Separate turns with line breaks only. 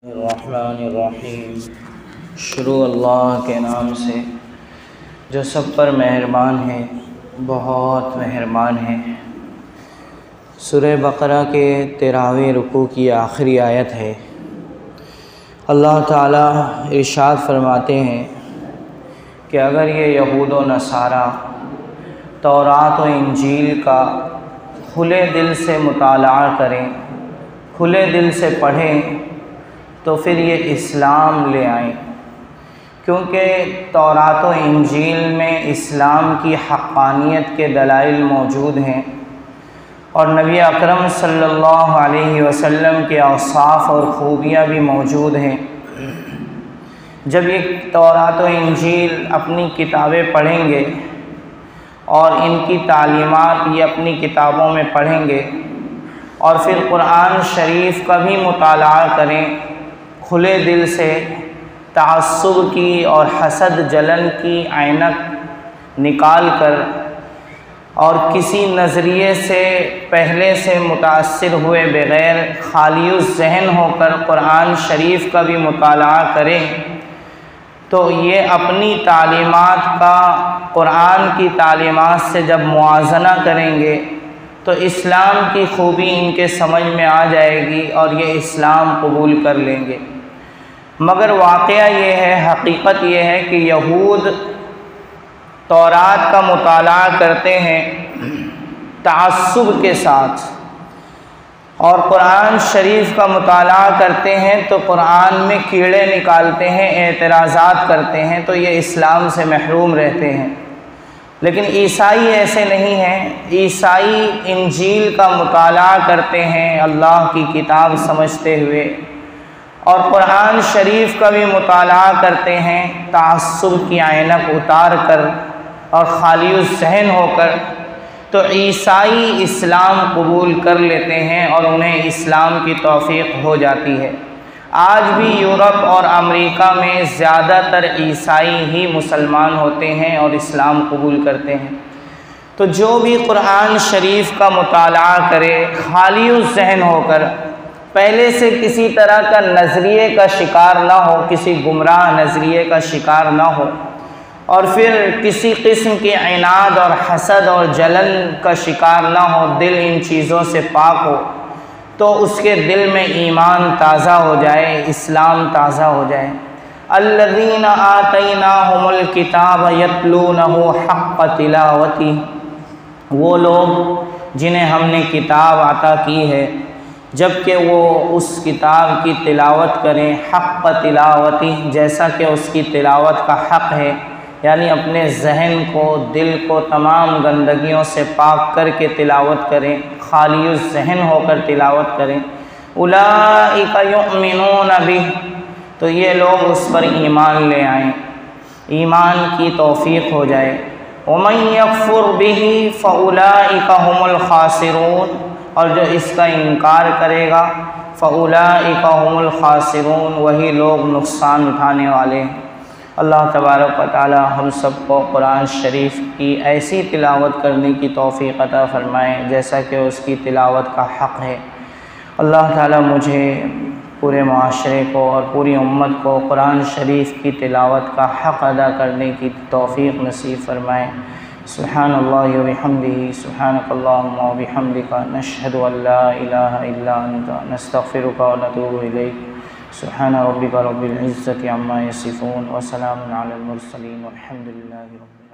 الرحمن الرحیم۔ شروع اللہ کے نام سے جو سب پر مہربان ہے، بہت مہربان ہے۔ سورہ بقرہ کے 13ویں رکوع کی آخری آیت ہے۔ اللہ تعالیٰ ارشاد فرماتے ہیں کہ اگر یہ یہود و نصارہ تورات و انجیل کا کھلے دل سے مطالعہ کریں، کھلے دل سے پڑھیں تو پھر یہ اسلام لے آئیں، کیونکہ تورات و انجیل میں اسلام کی حقانیت کے دلائل موجود ہیں اور نبی اکرم صلی اللہ علیہ وسلم کے اوصاف اور خوبیاں بھی موجود ہیں۔ جب یہ تورات و انجیل اپنی کتابیں پڑھیں گے اور ان کی تعلیمات یہ اپنی کتابوں میں پڑھیں گے اور پھر قرآن شریف کا بھی مطالعہ کریں کھلے دل سے، تعصب کی اور حسد جلن کی عینک نکال کر اور کسی نظریے سے پہلے سے متاثر ہوئے بغیر خالی الذہن ہو کر قرآن شریف کا بھی مطالعہ کریں تو یہ اپنی تعلیمات کا قرآن کی تعلیمات سے جب موازنہ کریں گے تو اسلام کی خوبی ان کے سمجھ میں آ جائے گی اور یہ اسلام قبول کر لیں گے۔ مگر واقعہ یہ ہے، حقیقت یہ ہے کہ یہود تورات کا مطالعہ کرتے ہیں تعصب کے ساتھ اور قرآن شریف کا مطالعہ کرتے ہیں تو قرآن میں کیڑے نکالتے ہیں، اعتراضات کرتے ہیں، تو یہ اسلام سے محروم رہتے ہیں۔ لیکن عیسائی ایسے نہیں ہیں۔ عیسائی انجیل کا مطالعہ کرتے ہیں اللہ کی کتاب سمجھتے ہوئے اور قرآن شریف کا بھی مطالعہ کرتے ہیں تعصب کی عینک اتار کر اور خالی الذہن ہو کر، تو عیسائی اسلام قبول کر لیتے ہیں اور انہیں اسلام کی توفیق ہو جاتی ہے۔ آج بھی یورپ اور امریکہ میں زیادہ تر عیسائی ہی مسلمان ہوتے ہیں اور اسلام قبول کرتے ہیں۔ تو جو بھی قرآن شریف کا مطالعہ کرے خالی الذہن ہو کر، پہلے سے کسی طرح کا نظریے کا شکار نہ ہو، کسی گمراہ نظریے کا شکار نہ ہو، اور پھر کسی قسم کی عناد اور حسد اور جلن کا شکار نہ ہو، دل ان چیزوں سے پاک ہو، تو اس کے دل میں ایمان تازہ ہو جائے، اسلام تازہ ہو جائے۔ الذین آتیناہم الکتاب یتلونہ حق تلاوتہ، وہ لوگ جنہیں ہم نے کتاب عطا کی ہے جبکہ وہ اس کتاب کی تلاوت کریں حق تلاوتی، جیسا کہ اس کی تلاوت کا حق ہے، یعنی اپنے ذہن کو، دل کو تمام گندگیوں سے پاک کر کے تلاوت کریں، خالی الذہن ہو کر تلاوت کریں۔ اولئک یؤمنون بہ، تو یہ لوگ اس پر ایمان لے آئیں، ایمان کی توفیق ہو جائے۔ ومن یکفر بہ فاولئک ھم الخاسرون، اور جو اس کا انکار کرے گا فاولئک ھم الخاسرون، وہی لوگ نقصان اٹھانے والے ہیں۔ اللہ تبارک و تعالی ہم سب کو قرآن شریف کی ایسی تلاوت کرنے کی توفیق عطا فرمائے جیسا کہ اس کی تلاوت کا حق ہے۔ اللہ تعالی مجھے، پورے معاشرے کو اور پوری امت کو قرآن شریف کی تلاوت کا حق ادا کرنے کی توفیق نصیب فرمائے۔ سبحان اللہ و بحمدہ، سبحانک اللہم و بحمدک، نشہد ان لا الہ الا انت، نستغفرک و نتوب الیک۔ سبحان ربک رب العزۃ عما یصفون، وسلام علی المرسلین، والحمد للہ رب العالمین۔